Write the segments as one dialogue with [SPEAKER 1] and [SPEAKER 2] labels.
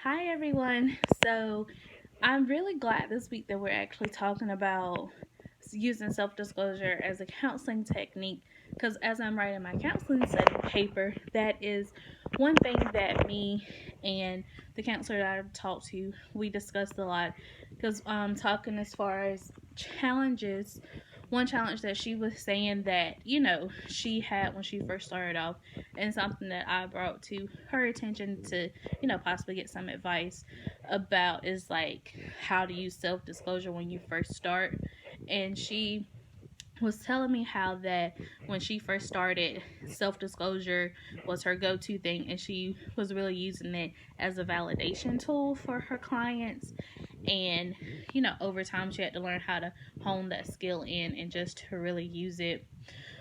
[SPEAKER 1] Hi everyone. So I'm really glad this week that we're actually talking about using self disclosure as a counseling technique because as I'm writing my counseling setting paper, that is one thing that me and the counselor that I've talked to, we discussed a lot because talking as far as challenges. One challenge that she was saying that, she had when she first started off, and something that I brought to her attention to, possibly get some advice about is like how to use self disclosure when you first start. And she was telling me how that when she first started, self disclosure was her go to thing, and she was really using it as a validation tool for her clients. And over time, she had to learn how to hone that skill in and just to really use it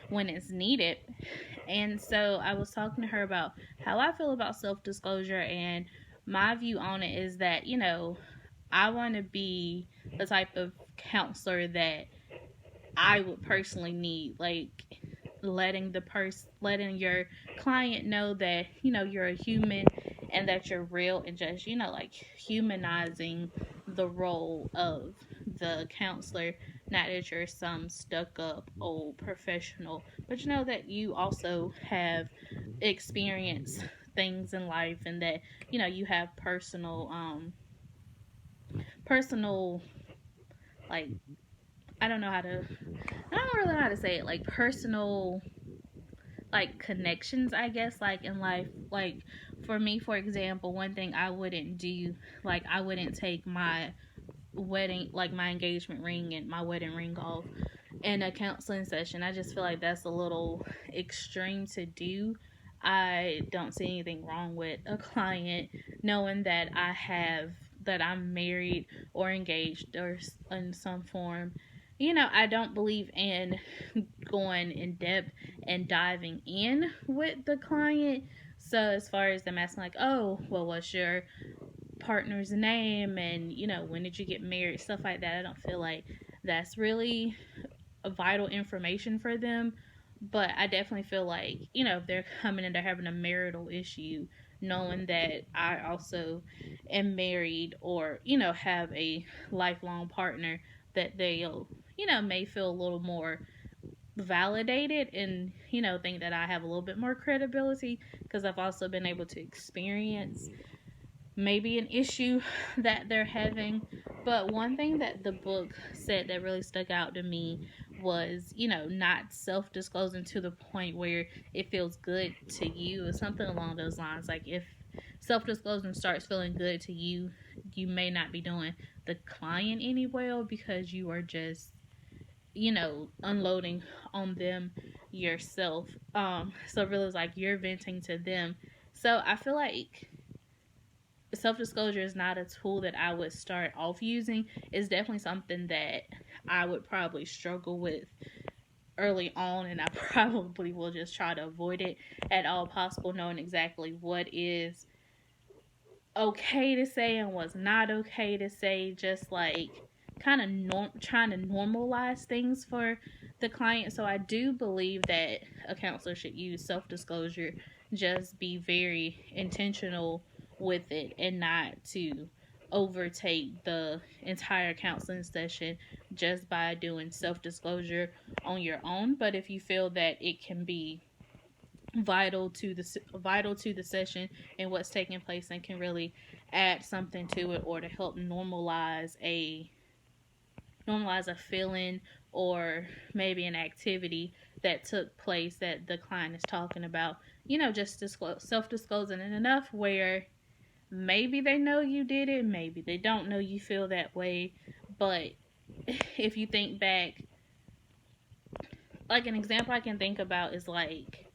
[SPEAKER 1] when it's needed. And so I was talking to her about how I feel about self disclosure, and my view on it is that, I want to be the type of counselor that I would personally need, like letting your client know that you're a human and that you're real, and just like humanizing the role of the counselor. Not that you're some stuck up old professional, but that you also have experienced things in life, and that you have personal, like, I don't know how to I don't really know how to say it, like personal, like connections, I guess, like in life. Like for me, for example, one thing I wouldn't do, like I wouldn't take my wedding, like my engagement ring and my wedding ring off in a counseling session. I just feel like that's a little extreme to do. I don't see anything wrong with a client knowing that I'm married or engaged or in some form. I don't believe in going in depth and diving in with the client. So as far as them asking like, oh, well, what's your partner's name, and when did you get married, stuff like that, I don't feel like that's really a vital information for them. But I definitely feel like, if they're coming and they're having a marital issue, knowing that I also am married or, have a lifelong partner, that they'll, may feel a little more validated and, think that I have a little bit more credibility because I've also been able to experience maybe an issue that they're having. But one thing that the book said that really stuck out to me was, not self disclosing to the point where it feels good to you, or something along those lines. Like, if self disclosing starts feeling good to you, you may not be doing the client any well because you are just, unloading on them yourself. So really, it's like you're venting to them. So I feel like self disclosure is not a tool that I would start off using. It's definitely something that I would probably struggle with early on, and I probably will just try to avoid it at all possible, knowing exactly what is okay to say and what's not okay to say, just like kind of trying to normalize things for the client. So I do believe that a counselor should use self disclosure, just be very intentional with it and not to overtake the entire counseling session just by doing self disclosure on your own. But if you feel that it can be vital to the session and what's taking place, and can really add something to it, or to help normalize a feeling or maybe an activity that took place that the client is talking about, just self disclosing it enough where maybe they know you did it, maybe they don't know you feel that way. But if you think back, like an example I can think about is like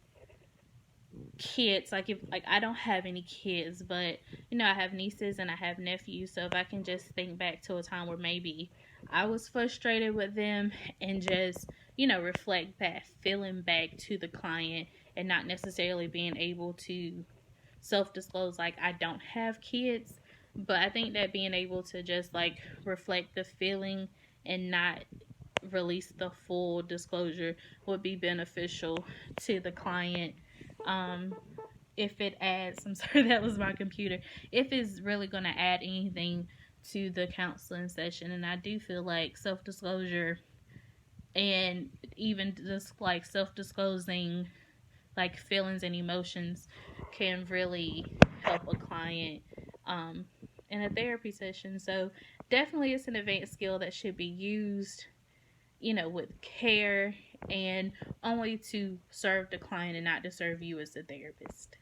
[SPEAKER 1] kids. Like, if like I don't have any kids, but I have nieces and I have nephews. So if I can just think back to a time where maybe I was frustrated with them, and just reflect that feeling back to the client, and not necessarily being able to self disclose like I don't have kids. But I think that being able to just like reflect the feeling and not release the full disclosure would be beneficial to the client. um if it adds, I'm sorry, that was my computer, if it's really going to add anything to the counseling session. And I do feel like self-disclosure, and even just like self-disclosing like feelings and emotions, can really help a client in a therapy session. So definitely it's an advanced skill that should be used, with care, and only to serve the client and not to serve you as the therapist.